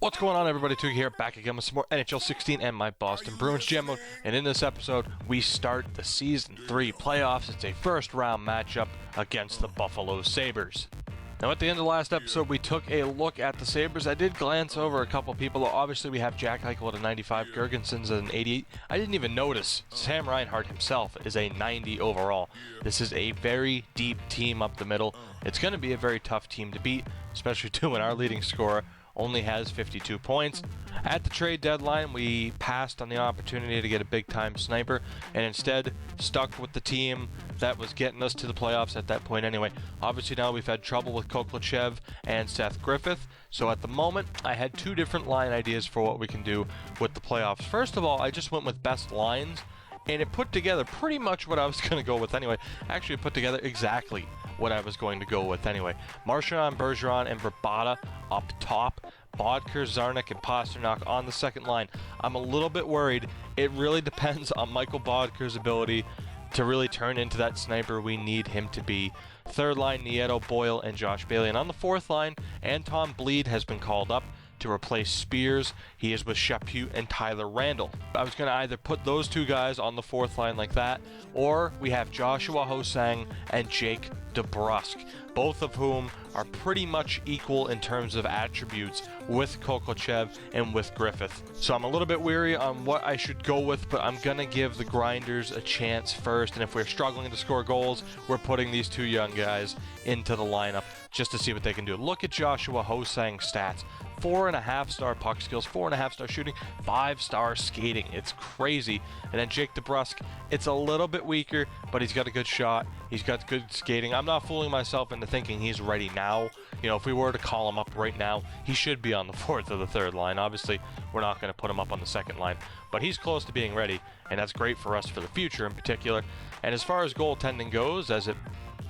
What's going on, everybody? Tuki here, back again with some more NHL 16 and my Boston Bruins Jam Mode. And in this episode, we start the Season 3 playoffs. It's a first-round matchup against the Buffalo Sabres. Now, at the end of the last episode, we took a look at the Sabres. I did glance over a couple people. Obviously, we have Jack Eichel at a 95, Girgensons at an 88. I didn't even notice Sam Reinhart himself is a 90 overall. This is a very deep team up the middle. It's going to be a very tough team to beat, especially too when our leading scorer only has 52 points. At the trade deadline, we passed on the opportunity to get a big-time sniper and instead stuck with the team that was getting us to the playoffs at that point anyway. Obviously now we've had trouble with Kovalchev and Seth Griffith, so at the moment I had two different line ideas for what we can do with the playoffs. First of all, I just went with best lines, and it put together pretty much what I was going to go with anyway. Actually, it put together exactly what I was going to go with anyway. Marchand, Bergeron, and Vrbata up top. Bodker, Zarnik, and Pasternak on the second line. I'm a little bit worried. It really depends on Michael Bodker's ability to really turn into that sniper we need him to be. Third line, Nieto, Boyle, and Josh Bailey. And on the fourth line, Anton Bleed has been called up to replace Spears. He is with Chaput and Tyler Randall. I was going to either put those two guys on the fourth line like that, or we have Joshua Ho-Sang and Jake DeBrusk, both of whom are pretty much equal in terms of attributes with Kovalchev and with Griffith. So I'm a little bit weary on what I should go with, but I'm going to give the Grinders a chance first, and if we're struggling to score goals, we're putting these two young guys into the lineup just to see what they can do. Look at Joshua Ho-Sang's stats. 4.5-star puck skills, 4.5-star shooting, 5-star skating. It's crazy. And then Jake DeBrusk, it's a little bit weaker, but he's got a good shot. He's got good skating. I'm not fooling myself into thinking he's ready now. You know, if we were to call him up right now, he should be on the fourth or the third line. Obviously, we're not going to put him up on the second line, but he's close to being ready, and that's great for us for the future in particular. And as far as goaltending goes,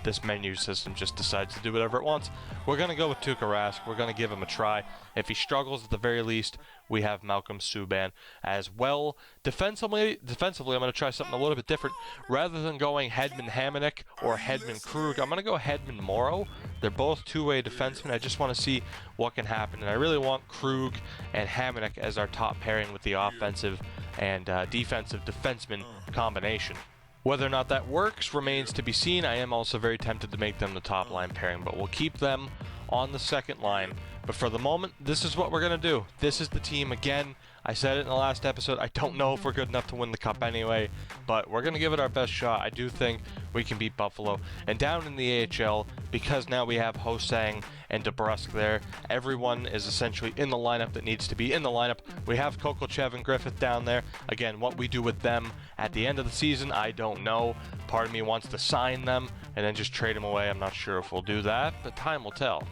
this menu system just decides to do whatever it wants, we're going to go with Tuukka Rask. We're going to give him a try. If he struggles at the very least, we have Malcolm Subban as well. Defensively, I'm going to try something a little bit different. Rather than going Hedman-Hamonic or Hedman-Krug, I'm going to go Hedman-Morrow. They're both two-way defensemen. I just want to see what can happen, and I really want Krug and Hamonic as our top pairing with the offensive and defensive defenseman combination. Whether or not that works remains to be seen. I am also very tempted to make them the top line pairing, but we'll keep them on the second line. But for the moment, this is what we're going to do. This is the team. Again, I said it in the last episode, I don't know if we're good enough to win the cup anyway, but we're going to give it our best shot. I do think we can beat Buffalo. And down in the AHL, because now we have Ho-Sang and DeBrusk there, everyone is essentially in the lineup that needs to be in the lineup. We have Kovalchev and Griffith down there. Again, what we do with them at the end of the season, I don't know. Part of me wants to sign them and then just trade them away. I'm not sure if we'll do that, but time will tell.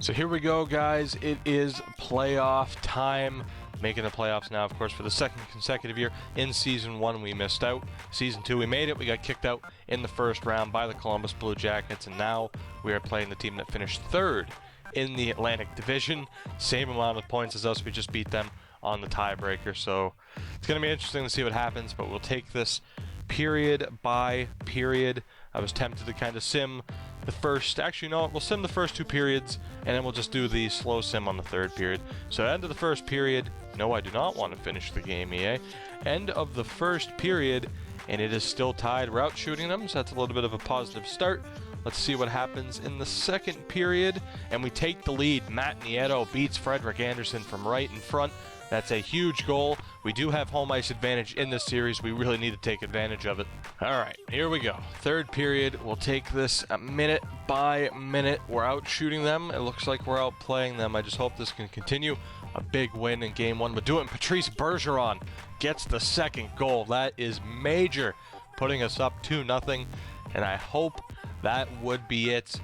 So here we go, guys. It is playoff time. Making the playoffs now, of course, for the second consecutive year. In Season 1, we missed out. Season 2, we made it. We got kicked out in the first round by the Columbus Blue Jackets, and now we are playing the team that finished third in the Atlantic Division. Same amount of points as us. We just beat them on the tiebreaker, so it's going to be interesting to see what happens, but we'll take this period by period. I was tempted to kind of sim the first, actually no, we'll sim the first two periods, and then we'll just do the slow sim on the third period. So end of the first period, no, I do not want to finish the game, EA. End of the first period, and it is still tied. We're out shooting them, so that's a little bit of a positive start. Let's see what happens in the second period, and we take the lead. Matt Nieto beats Frederik Andersen from right in front. That's a huge goal. We do have home ice advantage in this series. We really need to take advantage of it. All right, here we go. Third period. We'll take this minute by minute. We're out shooting them. It looks like we're out playing them. I just hope this can continue. A big win in Game 1. But do it. Patrice Bergeron gets the second goal. That is major, putting us up 2-0. And I hope that would be it.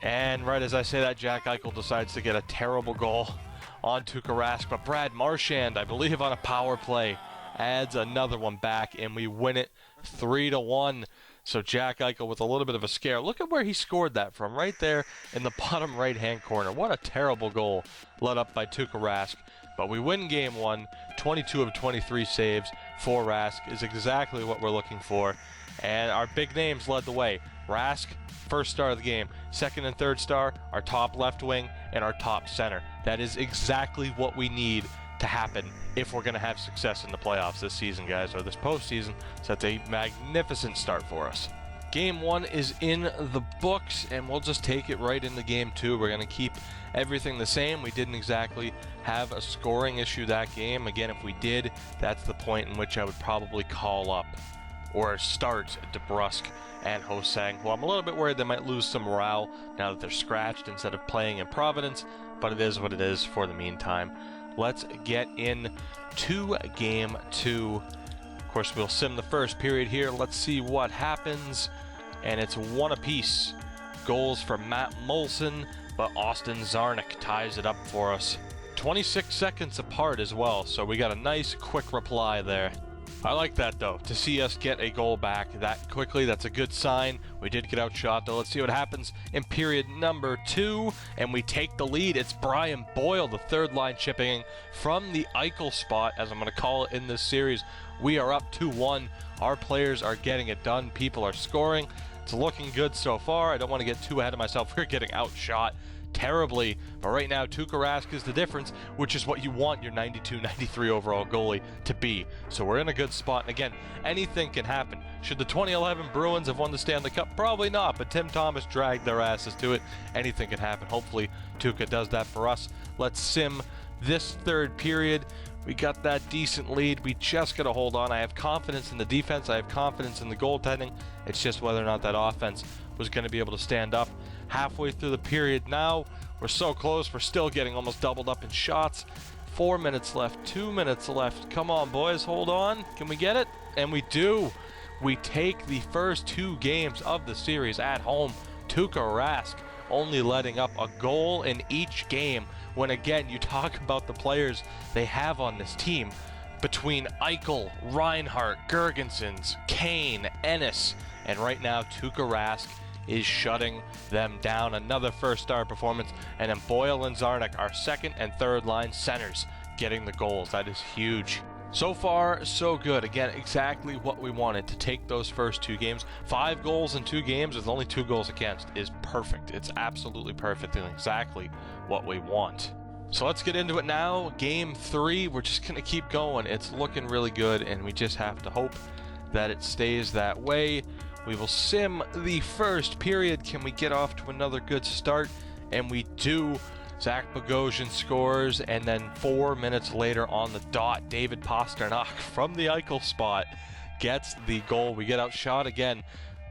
And right as I say that, Jack Eichel decides to get a terrible goal on Tuukka Rask, but Brad Marchand, I believe on a power play, adds another one back, and we win it 3-1. So Jack Eichel with a little bit of a scare. Look at where he scored that from, right there in the bottom right-hand corner. What a terrible goal led up by Tuukka Rask. But we win Game 1, 22 of 23 saves for Rask is exactly what we're looking for. And our big names led the way. Rask, first star of the game. Second and third star, our top left wing and our top center. That is exactly what we need to happen if we're going to have success in the playoffs this season, guys, or this postseason. So that's a magnificent start for us. Game 1 is in the books, and we'll just take it right into Game 2. We're going to keep everything the same. We didn't exactly have a scoring issue that game. Again, if we did, that's the point in which I would probably call up or start DeBrusk and Ho-Sang, who I'm a little bit worried they might lose some morale now that they're scratched instead of playing in Providence, but it is what it is for the meantime. Let's get in to Game 2. Of course, we'll sim the first period here. Let's see what happens. And it's 1 apiece. Goals for Matt Molson, but Austin Czarnik ties it up for us. 26 seconds apart as well, so we got a nice quick reply there. I like that, though, to see us get a goal back that quickly. That's a good sign. We did get outshot, though. Let's see what happens in period number 2, and we take the lead. It's Brian Boyle, the third line chipping from the Eichel spot, as I'm going to call it in this series. We are up 2-1. Our players are getting it done. People are scoring. It's looking good so far. I don't want to get too ahead of myself. We're getting outshot terribly, but right now Tuukka Rask is the difference, which is what you want your 92-93 overall goalie to be. So we're in a good spot, and again, anything can happen. Should the 2011 Bruins have won the Stanley Cup? Probably not, but Tim Thomas dragged their asses to it. Anything can happen. Hopefully Tuukka does that for us. Let's sim this third period. We got that decent lead. We just got to hold on. I have confidence in the defense. I have confidence in the goaltending. It's just whether or not that offense was going to be able to stand up. Halfway through the period now. We're so close. We're still getting almost doubled up in shots. 4 minutes left. 2 minutes left. Come on, boys. Hold on. Can we get it? And we do. We take the first 2 games of the series at home. Tuukka Rask only letting up a goal in each game. When again, you talk about the players they have on this team between Eichel, Reinhart, Gergensons, Kane, Ennis, and right now Tuukka Rask is shutting them down. Another first-star performance, and then Boyle and Czarnik, our second and third line centers, getting the goals. That is huge. So far, so good. Again, exactly what we wanted to take those first 2 games. 5 goals in 2 games with only 2 goals against is perfect. It's absolutely perfect and exactly what we want. So let's get into it now. Game 3, we're just going to keep going. It's looking really good, and we just have to hope that it stays that way. We will sim the first period. Can we get off to another good start? And we do. Zach Bogosian scores, and then 4 minutes later on the dot, David Pastrnak from the Eichel spot gets the goal. We get outshot again,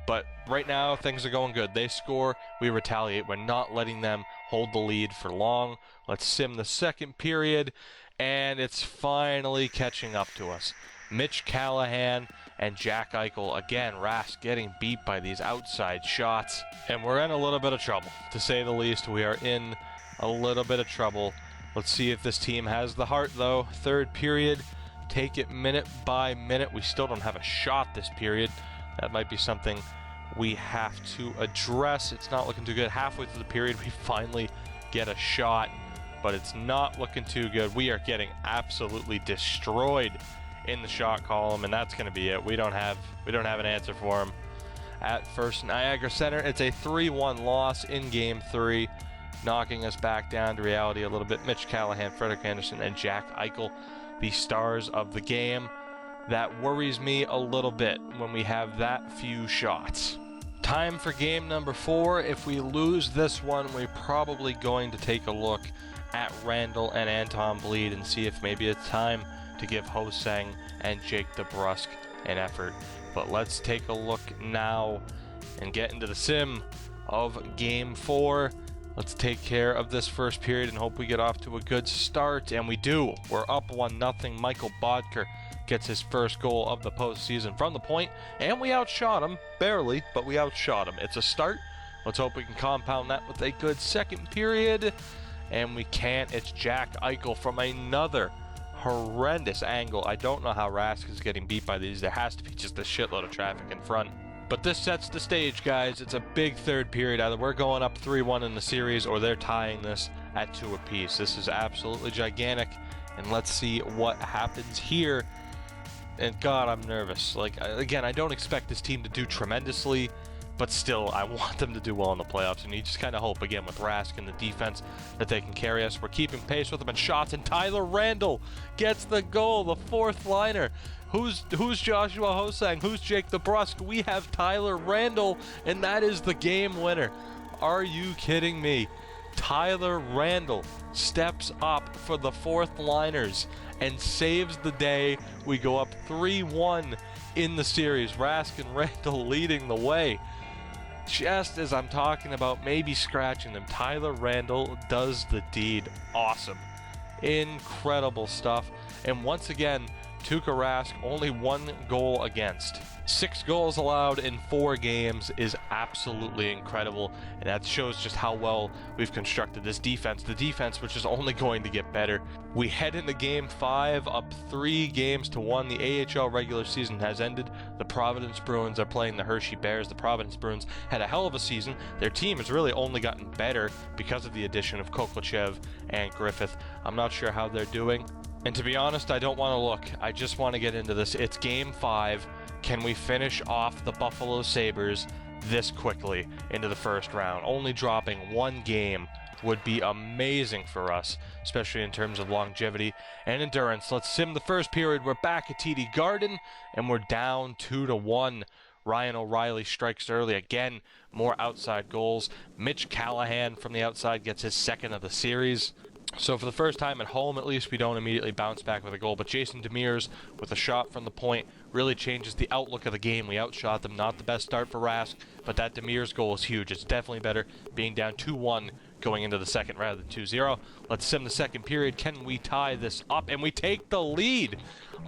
but right now things are going good. They score, we retaliate. We're not letting them hold the lead for long. Let's sim the second period, and it's finally catching up to us. Mitch Callahan and Jack Eichel. Again, Rask getting beat by these outside shots, and we're in a little bit of trouble, to say the least. We are in a little bit of trouble. Let's see if this team has the heart, though. Third period, take it minute by minute. We still don't have a shot this period. That might be something we have to address. It's not looking too good. Halfway through the period, we finally get a shot, but it's not looking too good. We are getting absolutely destroyed in the shot column, and that's going to be it. We don't have an answer for him at First Niagara Center. It's a 3-1 loss in Game 3, knocking us back down to reality a little bit. Mitch Callahan, Frederik Andersen, and Jack Eichel, the stars of the game. That worries me a little bit when we have that few shots. Time for game number 4. If we lose this one, we're probably going to take a look at Randall and Anton Bleed and see if maybe it's time to give Ho-Sang and Jake DeBrusk an effort. But let's take a look now and get into the sim of Game 4. Let's take care of this first period and hope we get off to a good start, and we do. We're up 1-0. Michael Bodker gets his first goal of the postseason from the point, and we outshot him, barely, but we outshot him. It's a start. Let's hope we can compound that with a good second period, and we can't. It's Jack Eichel from another horrendous angle. I don't know how Rask is getting beat by these. There has to be just a shitload of traffic in front. But this sets the stage, guys. It's a big third period. Either we're going up 3-1 in the series, or they're tying this at 2 apiece. This is absolutely gigantic, and let's see what happens here. And God, I'm nervous. Like, again, I don't expect this team to do tremendously, but still, I want them to do well in the playoffs, and you just kind of hope, again, with Rask and the defense, that they can carry us. We're keeping pace with them in shots, and Tyler Randall gets the goal, the fourth liner. Who's Joshua Hosang? Who's Jake DeBrusk? We have Tyler Randall, and that is the game winner. Are you kidding me? Tyler Randall steps up for the fourth liners and saves the day. We go up 3-1 in the series. Rask and Randall leading the way. Just as I'm talking about maybe scratching them, Tyler Randall does the deed. Awesome. Incredible stuff. And once again, Tuukka Rask only 1 goal against. 6 goals allowed in 4 games is absolutely incredible, and that shows just how well we've constructed this defense. The defense, which is only going to get better. We head into Game 5 up 3-1. The AHL regular season has ended. The Providence Bruins are playing the Hershey Bears. The Providence Bruins had a hell of a season. Their team has really only gotten better because of the addition of Kokochev and Griffith. I'm not sure how they're doing. And to be honest, I don't want to look. I just want to get into this. It's Game 5. Can we finish off the Buffalo Sabres this quickly into the first round? Only dropping 1 game would be amazing for us, especially in terms of longevity and endurance. Let's sim the first period. We're back at TD Garden, and we're down 2-1. Ryan O'Reilly strikes early. Again, more outside goals. Mitch Callahan from the outside gets his 2nd of the series. So for the first time at home, at least, we don't immediately bounce back with a goal. But Jason Demers, with a shot from the point, really changes the outlook of the game. We outshot them. Not the best start for Rask, but that Demers goal is huge. It's definitely better being down 2-1 going into the second rather than 2-0. Let's sim the second period. Can we tie this up? And we take the lead.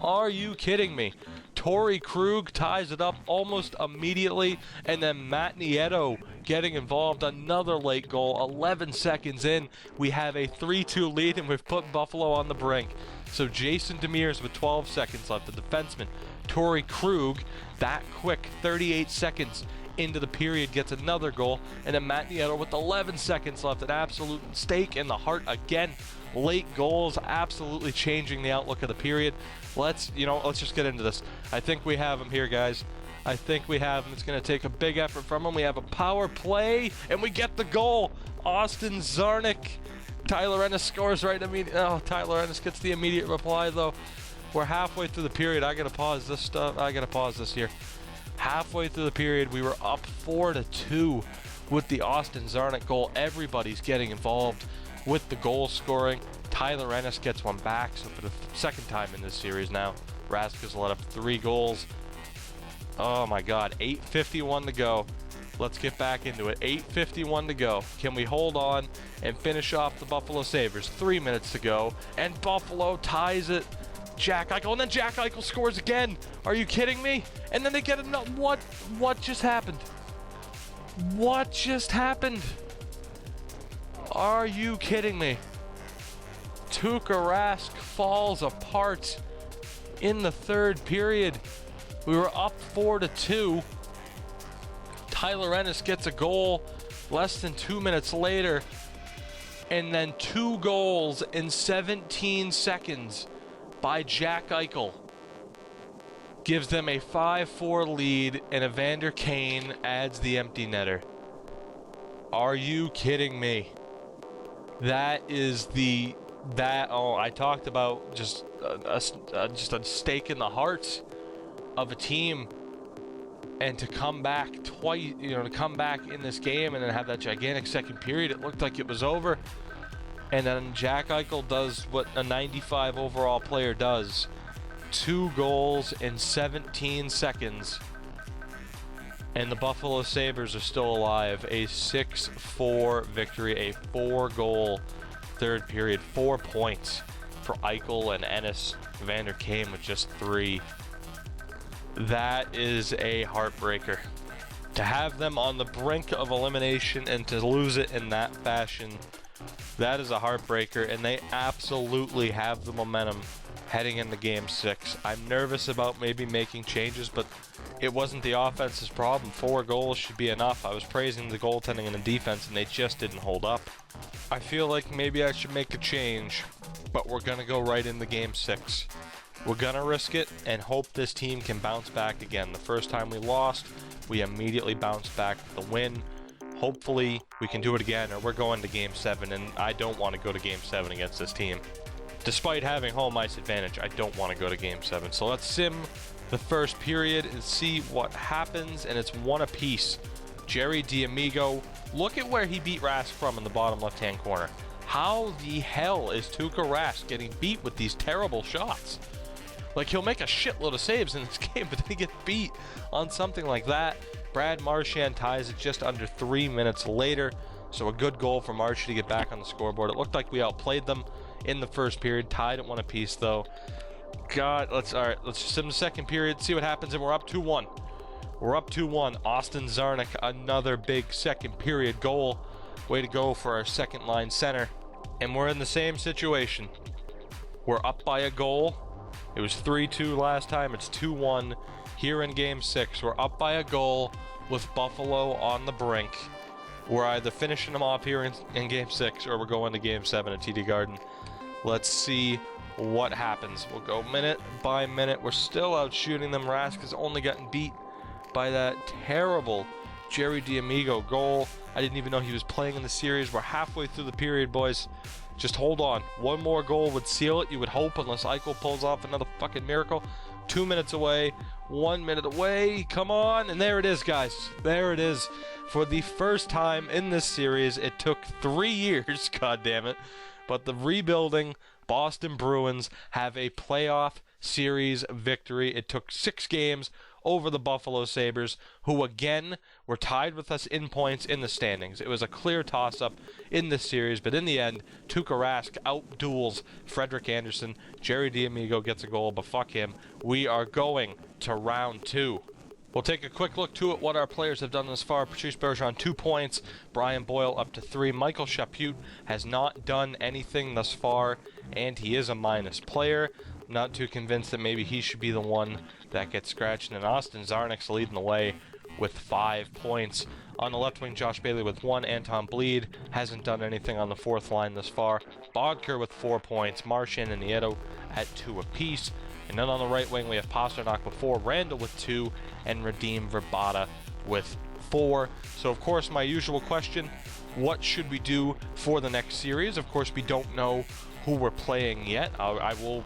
Are you kidding me? Torrey Krug ties it up almost immediately, and then Matt Nieto getting involved. Another late goal. 11 seconds in, we have a 3-2 lead, and we've put Buffalo on the brink. So Jason Demers with 12 seconds left. The defenseman, Torrey Krug, that quick, 38 seconds into the period, gets another goal, and then Matt Nieto with 11 seconds left. An absolute stake in the heart again. Late goals absolutely changing the outlook of the period. Let's just get into this. I think we have him here, guys. I think we have him. It's going to take a big effort from him. We have a power play, and we get the goal. Austin Czarnik. Tyler Ennis scores right immediately. Oh, Tyler Ennis gets the immediate reply, though. We're halfway through the period. I got to pause this stuff. I got to pause this here. Halfway through the period, we were up 4-2 with the Austin Czarnik goal. Everybody's getting involved with the goal scoring. Tyler Ennis gets one back, so for the second time in this series now, Rask has let up 3 goals. Oh my God, 8:51 to go. Let's get back into it. 8:51 to go. Can we hold on and finish off the Buffalo Sabres? 3 minutes to go, and Buffalo ties it. Jack Eichel, and then Jack Eichel scores again. Are you kidding me? And then they get another. What just happened? What just happened? Are you kidding me? Tuukka Rask falls apart in the third period. We were up 4-2. Tyler Ennis gets a goal less than 2 minutes later, and then 2 goals in 17 seconds by Jack Eichel gives them a 5-4 lead, and Evander Kane adds the empty netter. Are you kidding me? That is I talked about just a stake in the heart of a team, and to come back twice, to come back in this game and then have that gigantic second period, it looked like it was over. And then Jack Eichel does what a 95 overall player does. 2 goals in 17 seconds. And the Buffalo Sabres are still alive. A 6-4 victory, a 4-goal third period, 4 points for Eichel and Ennis. Evander Kane with just 3. That is a heartbreaker. To have them on the brink of elimination and to lose it in that fashion, that is a heartbreaker, and they absolutely have the momentum heading into Game 6. I'm nervous about maybe making changes, but it wasn't the offense's problem. 4 goals should be enough. I was praising the goaltending and the defense, and they just didn't hold up. I feel like maybe I should make a change, but we're going to go right into Game 6. We're going to risk it and hope this team can bounce back again. The first time we lost, We immediately bounced back with the win. Hopefully we can do it again, or we're going to Game 7, and I don't want to go to Game 7 against this team. Despite having home ice advantage, I don't want to go to Game 7. So let's sim the first period and see what happens, and it's one apiece. Jerry D'Amigo, look at where he beat Rask from in the bottom left-hand corner. How the hell is Tuukka Rask getting beat with these terrible shots? Like, he'll make a shitload of saves in this game, but then he gets beat on something like that. Brad Marchand ties it just under 3 minutes later. So a good goal for Marchand to get back on the scoreboard. It looked like we outplayed them in the first period. Tied at one apiece, though. God, let's sim the second period, see what happens, and we're up 2-1. We're up 2-1. Austin Czarnik, another big second period goal. Way to go for our second line center. And we're in the same situation. We're up by a goal. It was 3-2 last time. It's 2-1 here in Game 6. We're up by a goal with Buffalo on the brink. We're either finishing them off here in Game 6 or we're going to Game 7 at TD Garden. Let's see what happens. We'll go minute by minute. We're still out shooting them. Rask has only gotten beat by that terrible Jerry D'Amigo goal. I didn't even know he was playing in the series. We're halfway through the period, boys. Just hold on. One more goal would seal it, you would hope, unless Eichel pulls off another fucking miracle. 2 minutes away. 1 minute away. Come on. And there it is, guys. There it is. For the first time in this series, it took 3 years, god damn it. But the rebuilding Boston Bruins have a playoff series victory. It took 6 games over the Buffalo Sabres, who again were tied with us in points in the standings. It was a clear toss-up in this series, but in the end, Tuukka Rask outduels Frederik Andersen. Jerry D'Amigo gets a goal, but fuck him. We are going to round 2. We'll take a quick look to what our players have done thus far. Patrice Bergeron, 2 points. Brian Boyle up to 3. Michael Chaput has not done anything thus far, and he is a minus player. Not too convinced that maybe he should be the one that gets scratched. And Austin Czarnik's leading the way with 5 points. On the left wing, Josh Bailey with 1. Anton Bleed hasn't done anything on the 4th line thus far. Bodker with 4 points. Marchand and Nieto at 2 apiece. And then on the right wing, we have Pasternak with 4. Randall with 2. And Radim Verbata with 4. So, of course, my usual question, what should we do for the next series? Of course, we don't know who we're playing yet.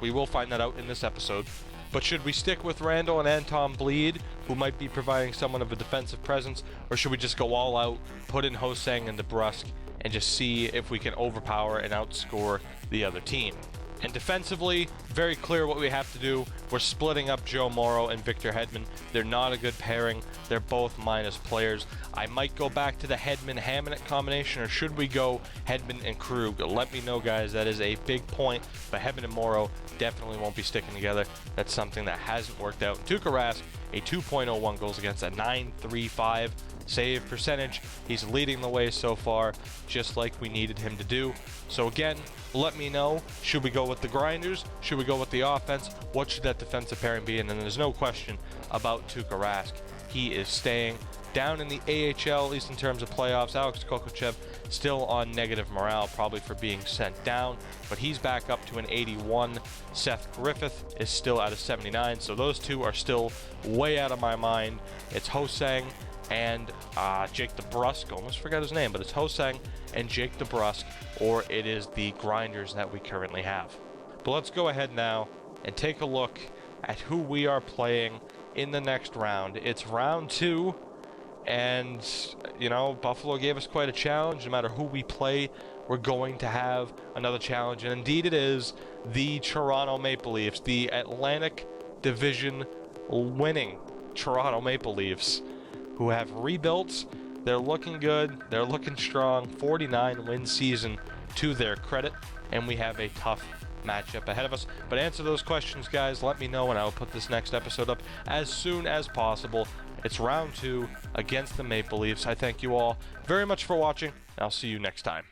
We will find that out in this episode. But should we stick with Randall and Anton Bleed, who might be providing somewhat of a defensive presence, or should we just go all out, put in Ho-Sang and DeBrusk, and just see if we can overpower and outscore the other team? And defensively, very clear what we have to do. We're splitting up Joe Morrow and Victor Hedman. They're not a good pairing. They're both minus players. I might go back to the Hedman-Hamonic combination, or should we go Hedman and Krug? Let me know, guys. That is a big point, but Hedman and Morrow definitely won't be sticking together. That's something that hasn't worked out. Tuukka Rask, a 2.01 goals against, a 9.35 save percentage. He's leading the way so far, just like we needed him to do. So again, let me know, should we go with the grinders? Should we go with the offense? What should that defensive pairing be? And then there's no question about Tuukka Rask. He is staying down in the AHL, at least in terms of playoffs. Alex Kokochev still on negative morale, probably for being sent down, but he's back up to an 81. Seth Griffith is still at a 79, so those two are still way out of my mind. It's Ho-Sang and Jake DeBrusk. Almost forgot his name, but it's Ho-Sang and Jake DeBrusk, or it is the grinders that we currently have. But let's go ahead now and take a look at who we are playing in the next round. It's round 2, and you know, Buffalo gave us quite a challenge. No matter who we play, we're going to have another challenge, and indeed it is the Toronto Maple Leafs, the Atlantic Division winning Toronto Maple Leafs, who have rebuilt. They're looking good. They're looking strong. 49-win season to their credit, and we have a tough matchup ahead of us. But answer those questions, guys. Let me know, and I'll put this next episode up as soon as possible. It's round 2 against the Maple Leafs. I thank you all very much for watching, and I'll see you next time.